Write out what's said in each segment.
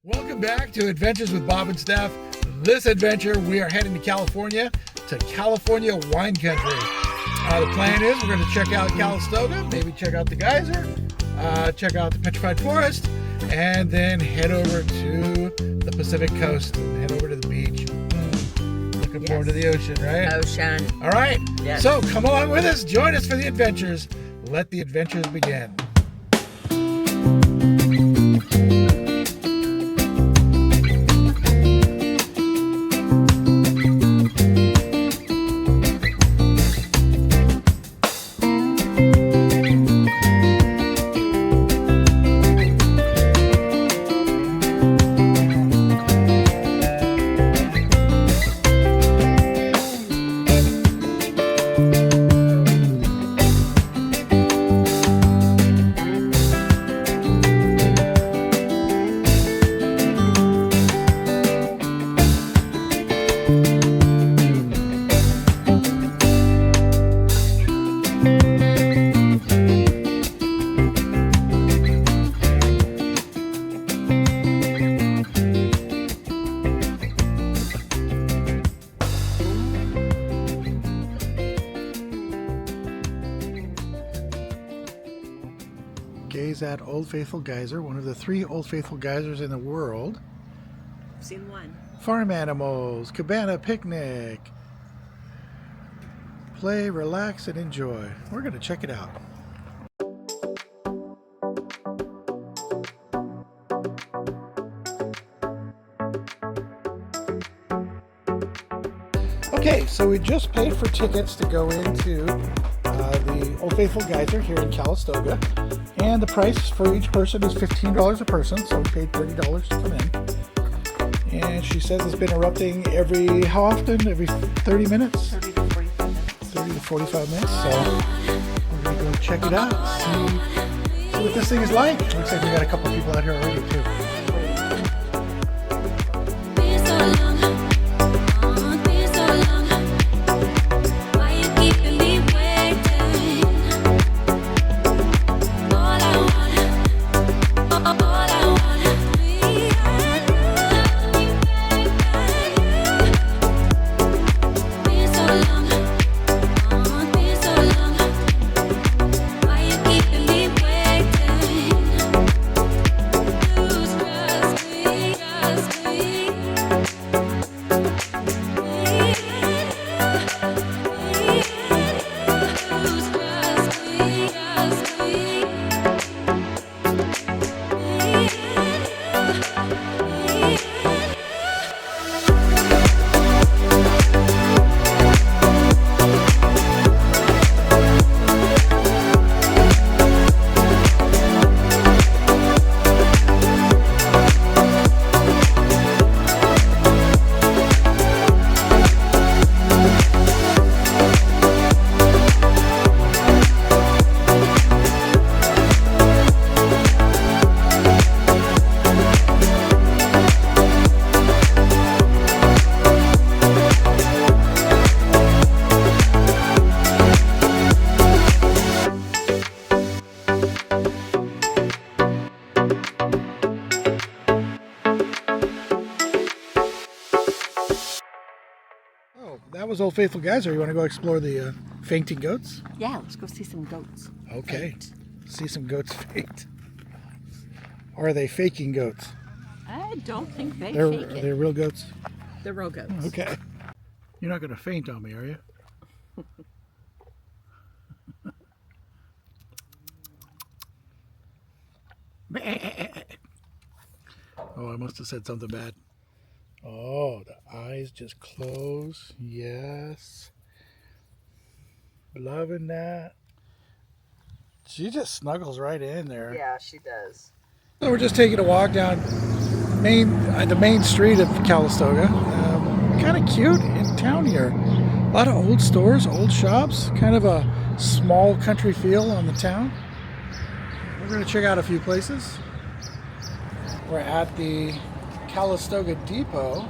Welcome back to Adventures with Bob and Steph. This adventure, we are heading to California, to California wine country. The plan is we're going to check out Calistoga, maybe check out the geyser, check out the Petrified Forest, and then head over to the Pacific coast and head over to the beach. Looking forward to the ocean, right? Ocean. All right. Yes. So come along with us. Join us for the adventures. Let the adventures begin. Gaze at Old Faithful Geyser, one of the 3 Old Faithful geysers in the world. I've seen one. Farm animals, cabana picnic. Play, relax, and enjoy. We're going to check it out. Okay, so we just paid for tickets to go into the Old Faithful Geyser here in Calistoga. And the price for each person is $15 a person, so we paid $30 to come in. And she says it's been erupting every, how often? Every 30 minutes? 30 to 45 minutes. 30 to 45 minutes, so we're going to go check it out, see what this thing is like. Looks like we got a couple people out here already, too. That was Old Faithful Geyser. You want to go explore the fainting goats? Yeah, let's go see some goats. Okay. Faint. See some goats faint. Or are they faking goats? I don't think fake They're it. real goats? They're real goats. Okay. You're not going to faint on me, are you? Oh, I must have said something bad. Oh, the eyes just close. Yes. Loving that. She just snuggles right in there. Yeah, she does. So we're just taking a walk down the main street of Calistoga. Kind of cute in town here. A lot of old stores, old shops. Kind of a small country feel on the town. We're going to check out a few places. We're at the Calistoga Depot,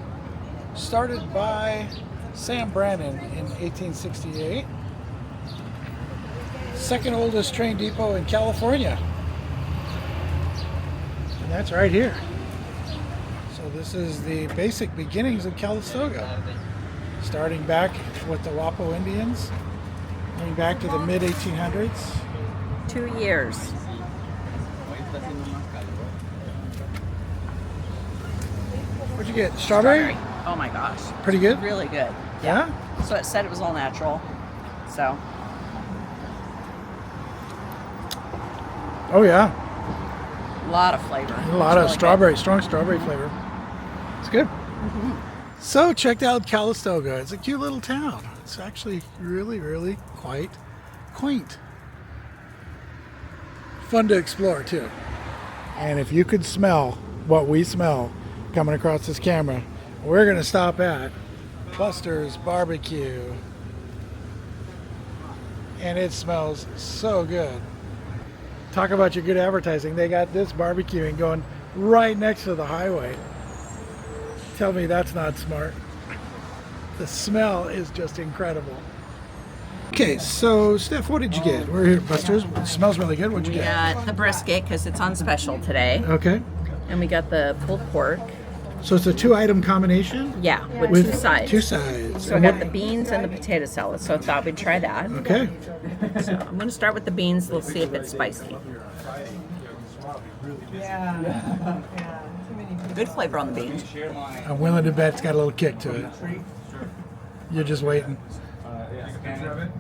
started by Sam Brannan in 1868. Second oldest train depot in California. And that's right here. So this is the basic beginnings of Calistoga. Starting back with the Wapo Indians, going back to the mid-1800s. 2 years. What'd you get? Strawberry? Oh my gosh. Pretty good? Really good. Yeah? So it said it was all natural. So. Oh yeah. A lot of flavor. A lot of strawberry, strong strawberry flavor. It's good. So checked out Calistoga. It's a cute little town. It's actually really, really quite quaint. Fun to explore too. And if you could smell what we smell coming across this camera, we're gonna stop at Buster's Barbecue. And it smells so good. Talk about your good advertising. They got this barbecuing going right next to the highway. Tell me that's not smart. The smell is just incredible. Okay, so Steph, what did you get? We're here at Buster's. It smells really good. What'd you We get? got the brisket because it's on special today. Okay. And we got the pulled pork. So it's a 2-item combination? Yeah, with 2 sides. 2 sides. So I got the beans and the potato salad, so I thought we'd try that. Okay. So I'm going to start with the beans. We'll see if it's spicy. Good flavor on the beans. I'm willing to bet it's got a little kick to it. You're just waiting. And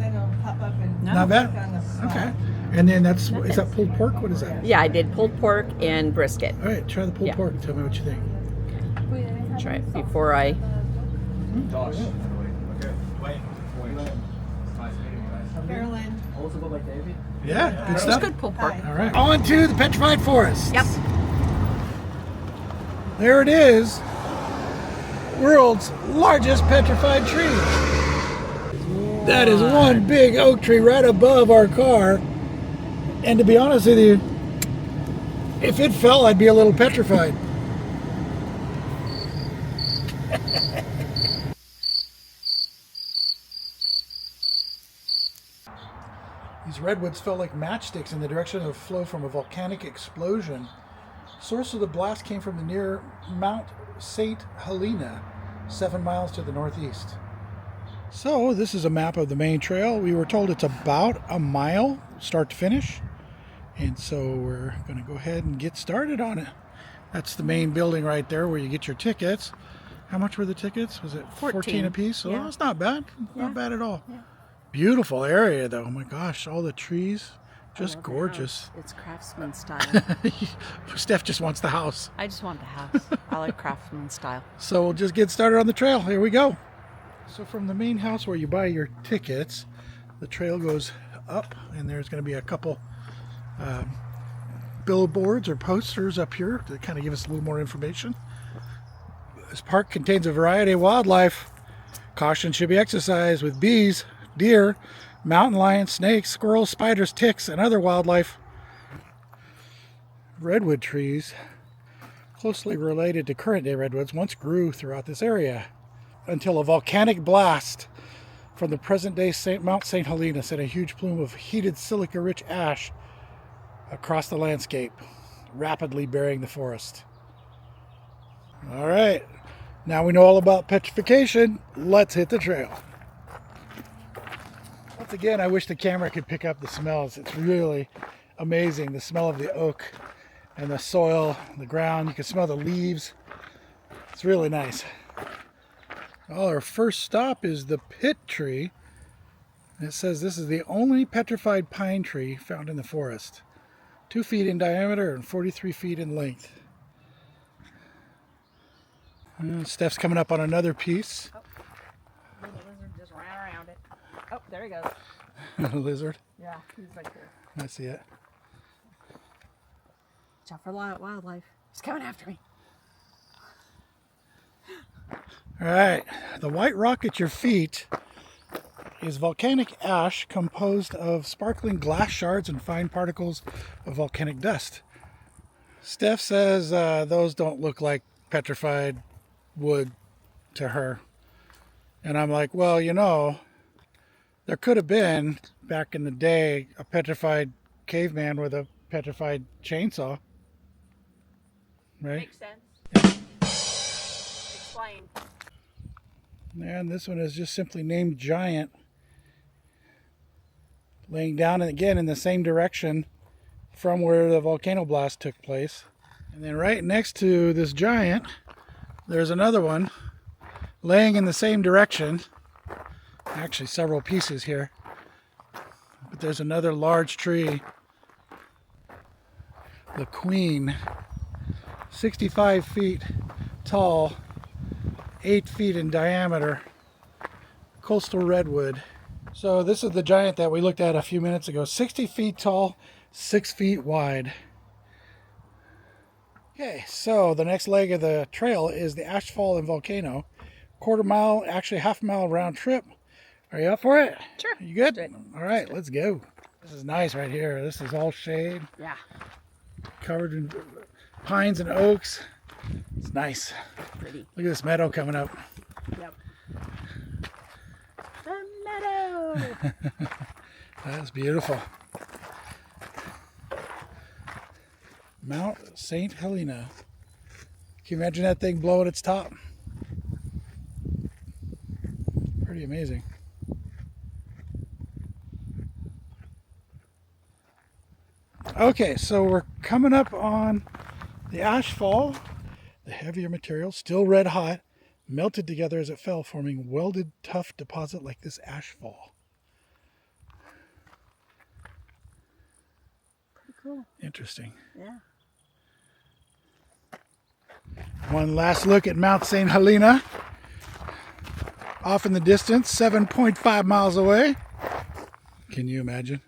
then it'll pop up and No. Not bad. on the spot. Okay. And then is that pulled pork? What is that? Yeah, I did pulled pork and brisket. All right, try the pulled Yeah. pork and tell me what you think. Try it before I. Carolyn. Yeah, good It's stuff. good pulled pork. All right. On to the Petrified Forest. Yep. There it is. World's largest petrified tree. That is one big oak tree right above our car. And to be honest with you, if it fell, I'd be a little petrified. These redwoods felt like matchsticks in the direction of flow from a volcanic explosion. Source of the blast came from the near Mount St. Helena, 7 miles to the northeast. So this is a map of the main trail. We were told it's about a mile start to finish. And so we're going to go ahead and get started on it. That's the main building right there where you get your tickets. How much were the tickets? Was it 14 a piece? So Yeah. that's not bad. Yeah. Not bad at all. Yeah. Beautiful area though. Oh my gosh, all the trees. Just gorgeous. It's craftsman style. Steph just wants the house. I just want the house. I like craftsman style. So we'll just get started on the trail. Here we go. So from the main house where you buy your tickets, the trail goes up and there's going to be a couple billboards or posters up here to kind of give us a little more information. This park contains a variety of wildlife. Caution should be exercised with bees, deer, mountain lions, snakes, squirrels, spiders, ticks, and other wildlife. Redwood trees, closely related to current day redwoods, once grew throughout this area until a volcanic blast from the present day Mount St. Helena sent a huge plume of heated silica-rich ash across the landscape, rapidly burying the forest. All right, now we know all about petrification. Let's hit the trail. Once again, I wish the camera could pick up the smells. It's really amazing, the smell of the oak and the soil, the ground. You can smell the leaves. It's really nice. Well, our first stop is the pit tree. It says this is the only petrified pine tree found in the forest. 2 feet in diameter and 43 feet in length. And Steph's coming up on another piece. The lizard just ran around it. Oh, there he goes. A lizard. Yeah, he's right there. I see it. Watch out for wildlife. He's coming after me. All right, the white rock at your feet is volcanic ash composed of sparkling glass shards and fine particles of volcanic dust. Steph says those don't look like petrified wood to her. And I'm like, well, you know, there could have been, back in the day, a petrified caveman with a petrified chainsaw. right? Makes sense. Explain. And this one is just simply named Giant. Laying down again in the same direction from where the volcano blast took place. And then right next to this Giant, there's another one laying in the same direction. Actually, several pieces here. But there's another large tree. The Queen. 65 feet tall, 8 feet in diameter. Coastal redwood. So this is the Giant that we looked at a few minutes ago. 60 feet tall, 6 feet wide. Okay, so the next leg of the trail is the Ashfall and Volcano. Quarter mile, actually half mile round trip. Are you up for it? Sure. You good? Good. All right, let's go. This is nice right here. This is all shade, Yeah. covered in pines and oaks. It's nice. Pretty. Look at this meadow coming up. Yep. The meadow. That's beautiful. Mount St. Helena. Can you imagine that thing blowing its top? Pretty amazing. Okay, so we're coming up on the ashfall. The heavier material, still red hot, melted together as it fell, forming welded tough deposit like this ashfall. Pretty cool. Interesting. Yeah. One last look at Mount St. Helena. Off in the distance, 7.5 miles away. Can you imagine?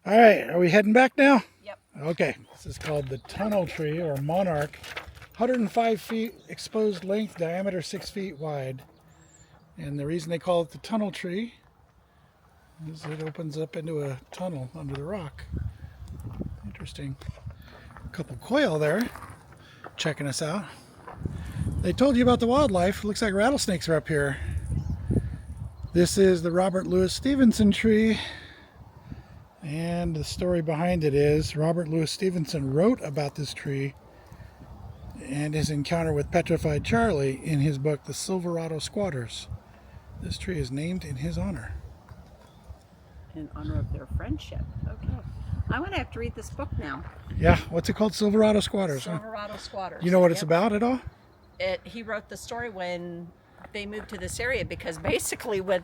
All right, are we heading back now? Yep. Okay, this is called the tunnel tree or monarch. 105 feet exposed length, diameter 6 feet wide. And the reason they call it the tunnel tree is it opens up into a tunnel under the rock. Interesting. A couple quail there checking us out. They told you about the wildlife. Looks like rattlesnakes are up here. This is the Robert Louis Stevenson tree. And the story behind it is Robert Louis Stevenson wrote about this tree and his encounter with Petrified Charlie in his book, The Silverado Squatters. This tree is named in his honor. In honor of their friendship. Okay. I'm going to have to read this book now. Yeah, what's it called? Silverado Squatters. Huh? Silverado Squatters. You know what it's Yep. about at all? He wrote the story when they moved to this area because basically when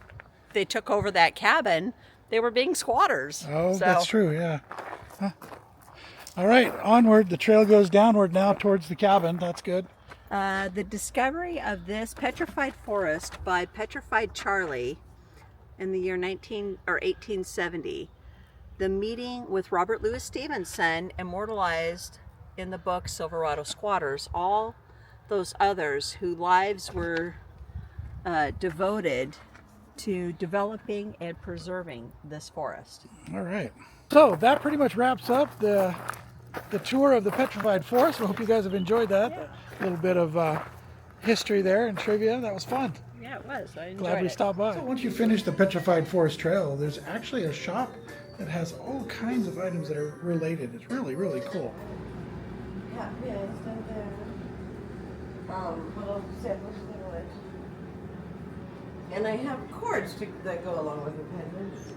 they took over that cabin, they were being squatters. Oh, So, that's true, yeah. Huh. All right, onward. The trail goes downward now towards the cabin. That's good. The discovery of this Petrified Forest by Petrified Charlie in the year 1870. The meeting with Robert Louis Stevenson, immortalized in the book Silverado Squatters. All those others whose lives were devoted to developing and preserving this forest. All right. So that pretty much wraps up the tour of the Petrified Forest. I hope you guys have enjoyed that. Yeah. A little bit of history there and trivia. That was fun. Yeah, it was. I enjoyed Glad we it. stopped by. So once you finish the Petrified Forest Trail, there's actually a shop that has all kinds of items that are related. It's really, really cool. Yeah, it's done there. Little samples of it. And I have cords that go along with the pendants.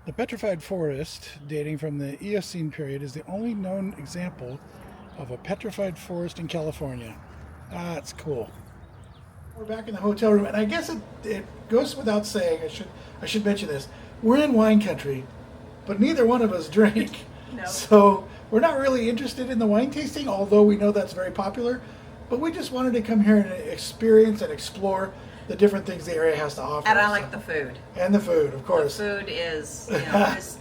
The Petrified Forest, dating from the Eocene period, is the only known example of a petrified forest in California. That's cool. We're back in the hotel room, and I guess it goes without saying, I should mention this. We're in wine country, but neither one of us drink. No. So we're not really interested in the wine tasting, although we know that's very popular. But we just wanted to come here and experience and explore the different things the area has to offer. And I like the food. And the food, of course. The food is, just,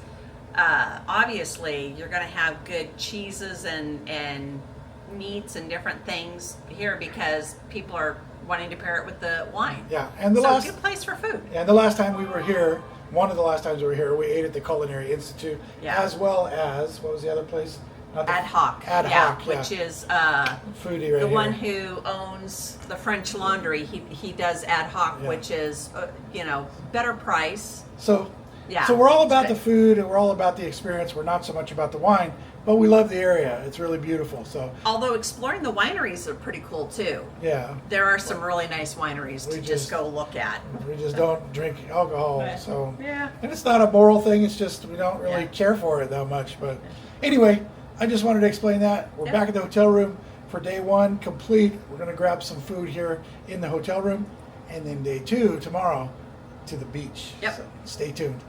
obviously you're going to have good cheeses and meats and different things here because people are wanting to pair it with the wine. Yeah, and the So last good place for food. and the last time we were here, one of the last times we were here, we ate at the Culinary Institute, Yeah. as well as what was the other place? Not the- Ad Hoc. Ad Hoc, yeah. Which is Foodie right the here. one who owns the French Laundry. He does Ad Hoc, Yeah. which is better price. So, Yeah, so we're all about it's the good. food and we're all about the experience. We're not so much about the wine, but we love the area. It's really beautiful. So, Although exploring the wineries are pretty cool too. yeah, There are some really nice wineries We to just- just go look at. we just don't drink alcohol. So, Yeah. and it's not a moral thing. It's just we don't really Yeah. care for it that much. But anyway, I just wanted to explain that. We're Yeah. back at the hotel room for day one complete. We're going to grab some food here in the hotel room, and then day two tomorrow to the beach. Yep. So stay tuned.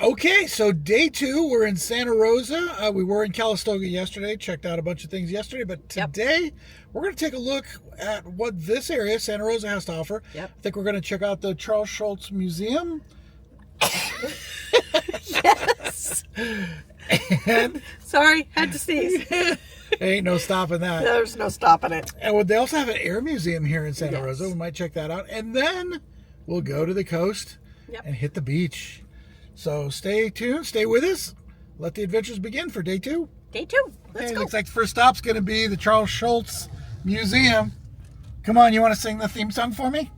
Okay, so day two, we're in Santa Rosa. We were in Calistoga yesterday, checked out a bunch of things yesterday, but today we're going to take a look at what this area, Santa Rosa, has to offer. Yep. I think we're going to check out the Charles Schulz Museum. Yes. And Sorry, had to sneeze. ain't no stopping that. There's no stopping it. And they also have an air museum here in Santa Yes. Rosa. We might check that out. And then we'll go to the coast Yep. and hit the beach. So stay tuned, stay with us. Let the adventures begin for day two. Day two. Let's Okay, go. looks like the first stop's going to be the Charles Schulz Museum. Come on, you want to sing the theme song for me?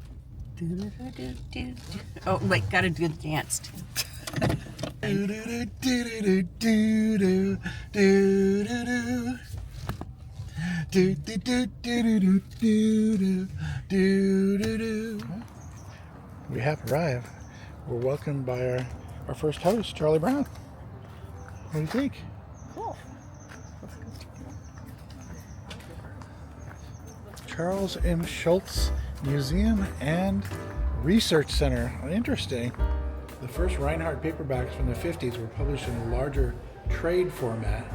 Oh, wait, gotta do the dance too. We have arrived. We're welcomed by our first host, Charlie Brown. What do you think? Cool. Charles M. Schulz Museum and Research Center. Interesting. The first Reinhardt paperbacks from the 50s were published in a larger trade format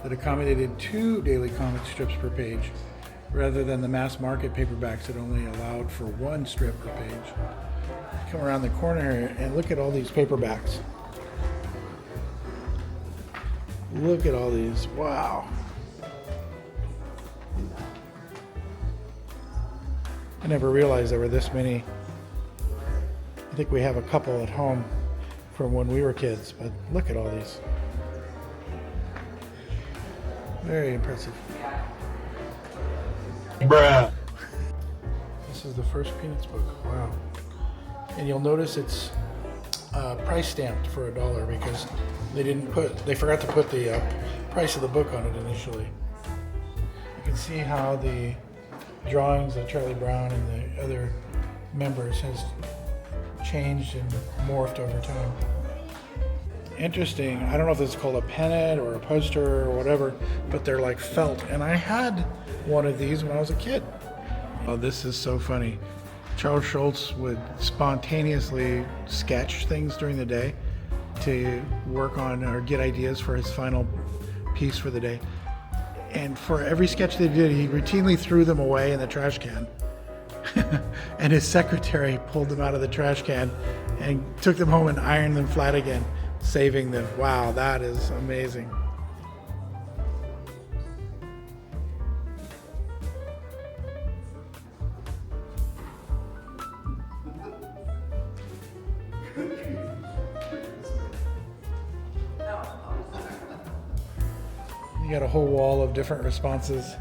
that accommodated 2 daily comic strips per page, rather than the mass market paperbacks that only allowed for 1 strip per page. Come around the corner here and look at all these paperbacks. Look at all these. Wow. I never realized there were this many. I think we have a couple at home from when we were kids, but look at all these. Very impressive. Bruh. This is the first Peanuts book. Wow. And you'll notice it's price stamped for $1 because they forgot to put the price of the book on it initially. You can see how the drawings of Charlie Brown and the other members has changed and morphed over time. Interesting. I don't know if this is called a pennant or a poster or whatever, but they're like felt. And I had one of these when I was a kid. Oh, this is so funny. Charles Schulz would spontaneously sketch things during the day to work on or get ideas for his final piece for the day. And for every sketch they did, he routinely threw them away in the trash can. And his secretary pulled them out of the trash can and took them home and ironed them flat again, saving them. Wow, that is amazing. You got a whole wall of different responses.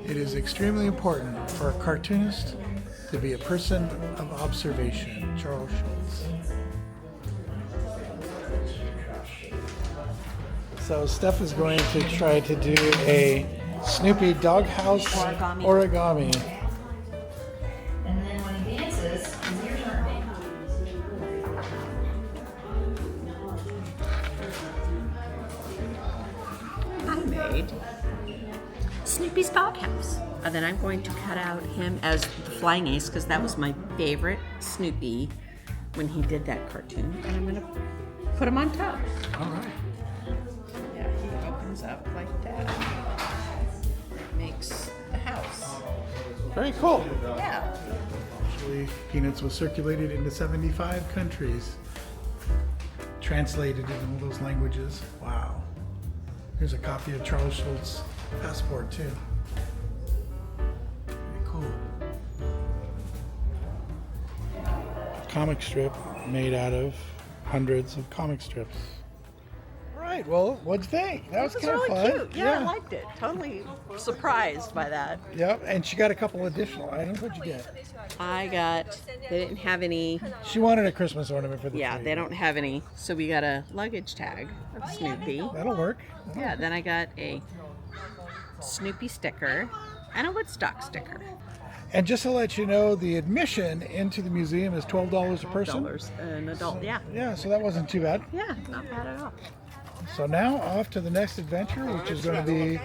It is extremely important for a cartoonist to be a person of observation. Charles Schulz. So Steph is going to try to do a Snoopy doghouse origami. And then when he dances, it's your turn. I made Snoopy's doghouse. And then I'm going to cut out him as the Flying Ace because that was my favorite Snoopy when he did that cartoon. And I'm going to put him on top. All right. Yeah, he opens up like that. It makes the house. Very cool. Yeah. Actually, Peanuts was circulated into 75 countries. Translated in all those languages. Wow. Here's a copy of Charles Schulz's passport too. Very cool. Comic strip made out of hundreds of comic strips. All right, well, what'd you think? That was kind really of fun. cute. Yeah, I liked it. Totally surprised by that. Yep, and she got a couple additional items. What'd you get? I got, they didn't have any, She wanted a Christmas ornament for the yeah, tree. they don't have any. So we got a luggage tag of Snoopy. That'll work. Yeah, then I got a Snoopy sticker and a Woodstock sticker. And just to let you know, the admission into the museum is $12 a person. An adult, yeah. Yeah, so that wasn't too bad. Yeah, not bad at all. So now off to the next adventure, which is going to be,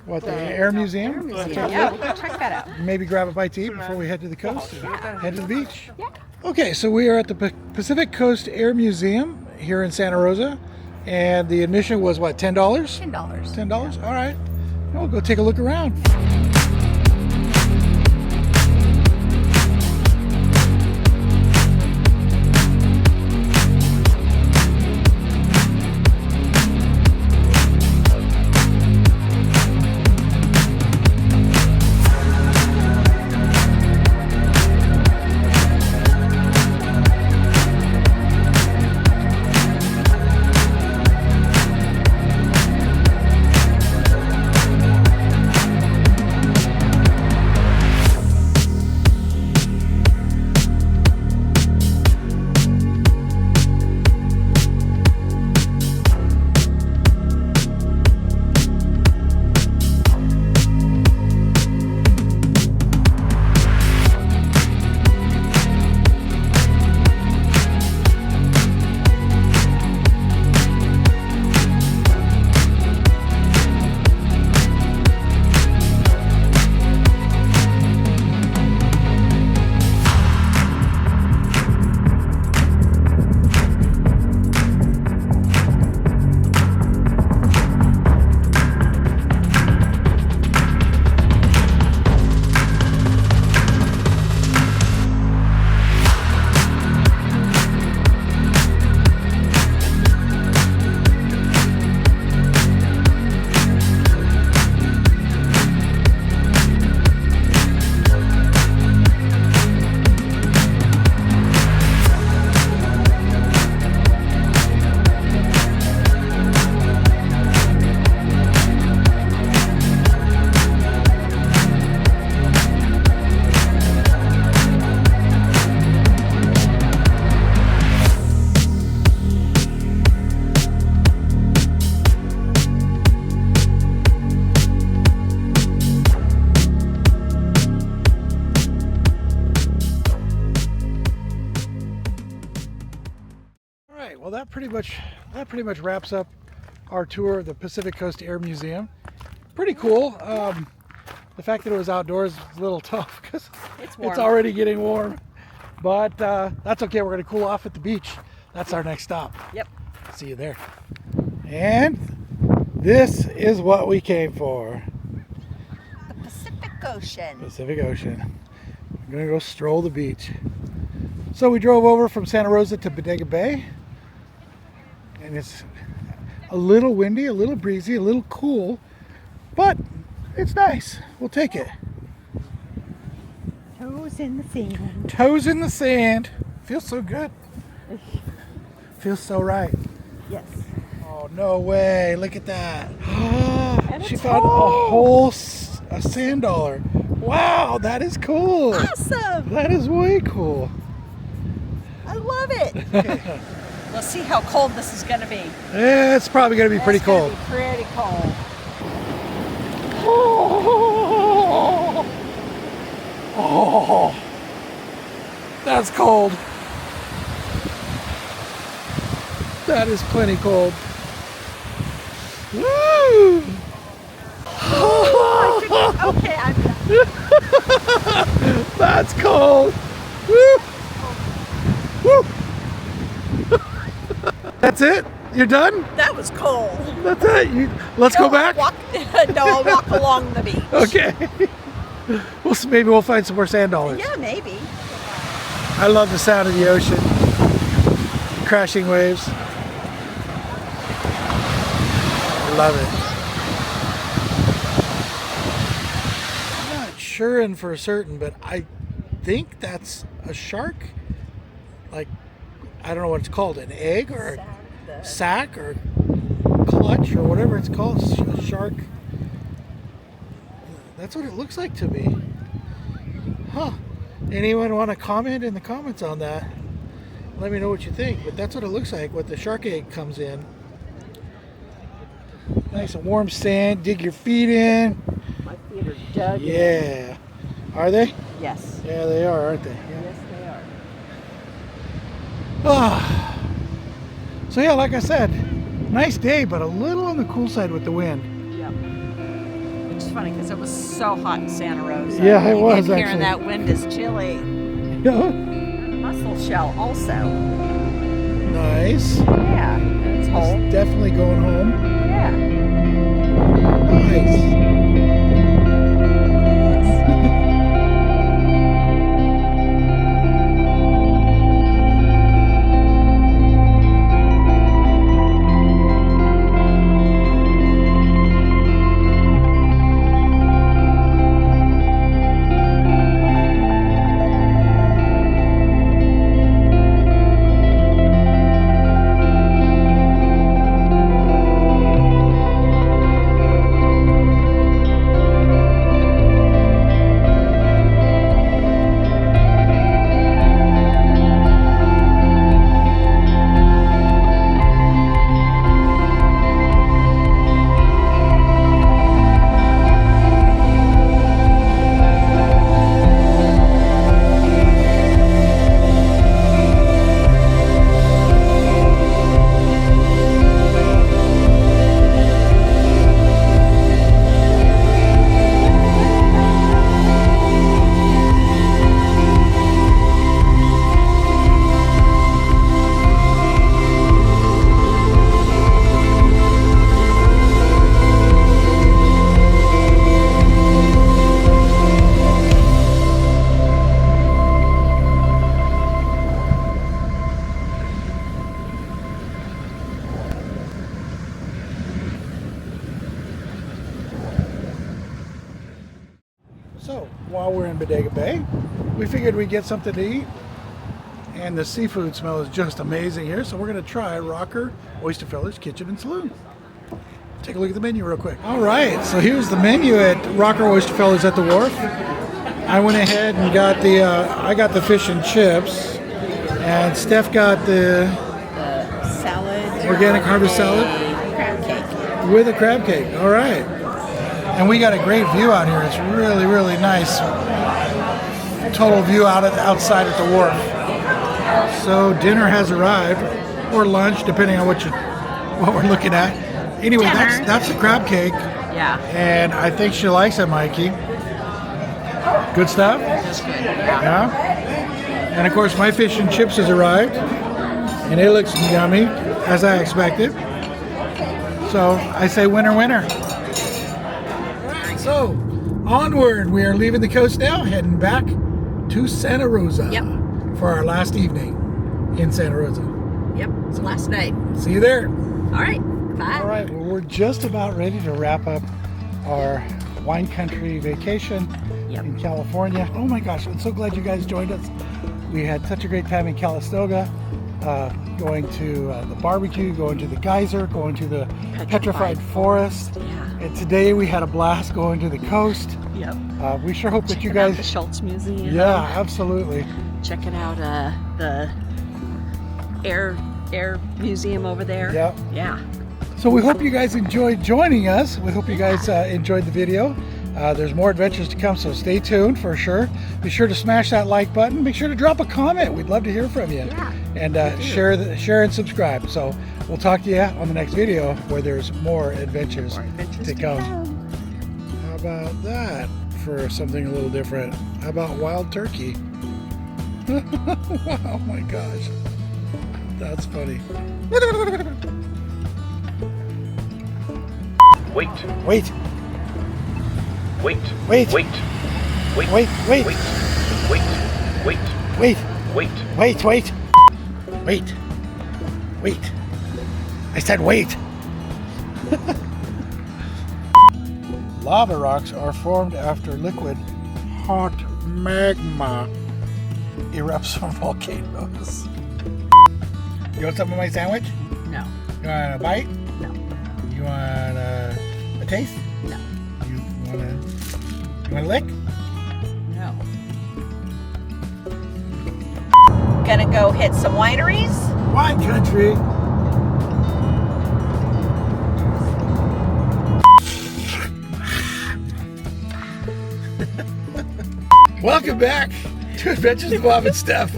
what, the Air Museum? Yeah, we'll go check that out. Maybe grab a bite to eat before we head to the coast and head to the beach. Okay, so we are at the Pacific Coast Air Museum here in Santa Rosa. And the admission was what, $10? $10. $10? All right. We'll go take a look around. Well, that pretty much wraps up our tour of the Pacific Coast Air Museum. Pretty cool. The fact that it was outdoors is a little tough because it's already getting warm. But that's okay. We're going to cool off at the beach. That's our next stop. Yep. See you there. And this is what we came for. The Pacific Ocean. Pacific Ocean. We're going to go stroll the beach. So we drove over from Santa Rosa to Bodega Bay. And it's a little windy, a little breezy, a little cool, but it's nice. We'll take it. Toes in the sand. Toes in the sand. Feels so good. Feels so right. Yes. Oh, no way. Look at that. She it's found whole. a sand dollar. Wow, that is cool. Awesome. That is way cool. I love it. We'll see how cold this is going to be. Yeah, it's probably going to be pretty cold. It's gonna be pretty cold. Oh, that's cold. That is plenty cold. Woo! Okay, I'm done. That's cold. Woo! Woo! That's it? You're done? That was cold. That's it? Let's go back? No, I'll walk along the beach. Okay. Maybe we'll find some more sand dollars. Yeah, maybe. I love the sound of the ocean, crashing waves. I love it. I'm not sure and for certain, but I think that's a shark. Like, I don't know what it's called, an egg or a sack or clutch or whatever it's called, a shark. That's what it looks like to me. Huh. Anyone want to comment in the comments on that? Let me know what you think, but that's what it looks like when the shark egg comes in. Nice and warm sand, dig your feet in. My feet are dug in. Yeah. Are they? Yes. Yeah, they are, aren't they? Yeah. Yes, they are. Ah. So yeah, like I said, nice day, but a little on the cool side with the wind. Yep. Which is funny because it was so hot in Santa Rosa. Yeah, it was, Here actually. and that wind is chilly. Yeah. Mussel shell also. Nice. Yeah. It's whole. It's definitely going home. Yeah. Nice. So, while we're in Bodega Bay, we figured we'd get something to eat. And the seafood smell is just amazing here, so we're going to try Rocker Oyster Feller's Kitchen and Saloon. Take a look at the menu real quick. All right, so here's the menu at Rocker Oyster Feller's at the Wharf. I went ahead and got I got the fish and chips, and Steph got the Salad. organic harvest salad Crab cake. with a crab cake. All right. And we got a great view out here. It's really, really nice. Total view outside at the wharf. So dinner has arrived, or lunch, depending on what we're looking at. Anyway, Dinner. that's the crab cake, Yeah. and I think she likes it, Mikey. Good stuff? That's good. Yeah. And of course, my fish and chips has arrived, and it looks yummy, as I expected. So I say winner, winner. So onward, we are leaving the coast now, heading back to Santa Rosa. Yep. For our last evening in Santa Rosa. Yep. It's last night. See you there. All right. Bye. All right, well, we're just about ready to wrap up our wine country vacation in California. Oh my gosh, I'm so glad you guys joined us. We had such a great time in Calistoga, going to the barbecue, going to the geyser, going to the Petrified Forest. Yeah. And today we had a blast going to the coast. Yep. We sure hope that you Checking out guys... the Schulz Museum. Yeah, absolutely. Checking out the air museum over there. Yep. Yeah. So we hope you guys enjoyed joining us. We hope you guys enjoyed the video. There's more adventures to come, so stay tuned for sure. Be sure to smash that like button. Make sure to drop a comment. We'd love to hear from you. Yeah, and share and subscribe. So we'll talk to you on the next video where there's more adventers to come. How about that for something a little different? How about wild turkey? Oh my gosh. That's funny. Wait. Wait. Wait. Wait. Wait. Wait. Wait. I said wait. Lava rocks are formed after liquid hot magma erupts from volcanoes. You want some of my sandwich? No. You want a bite? No. You want a taste? No. You want a lick? No. Gonna go hit some wineries. Wine country. Welcome back to Adventures with Bob and Steph.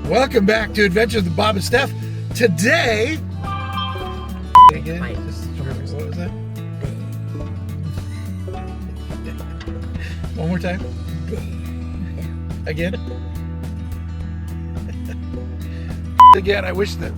Welcome back to Adventures with Bob and Steph. Today, again, what was that? One more time. Again. Again, I wish that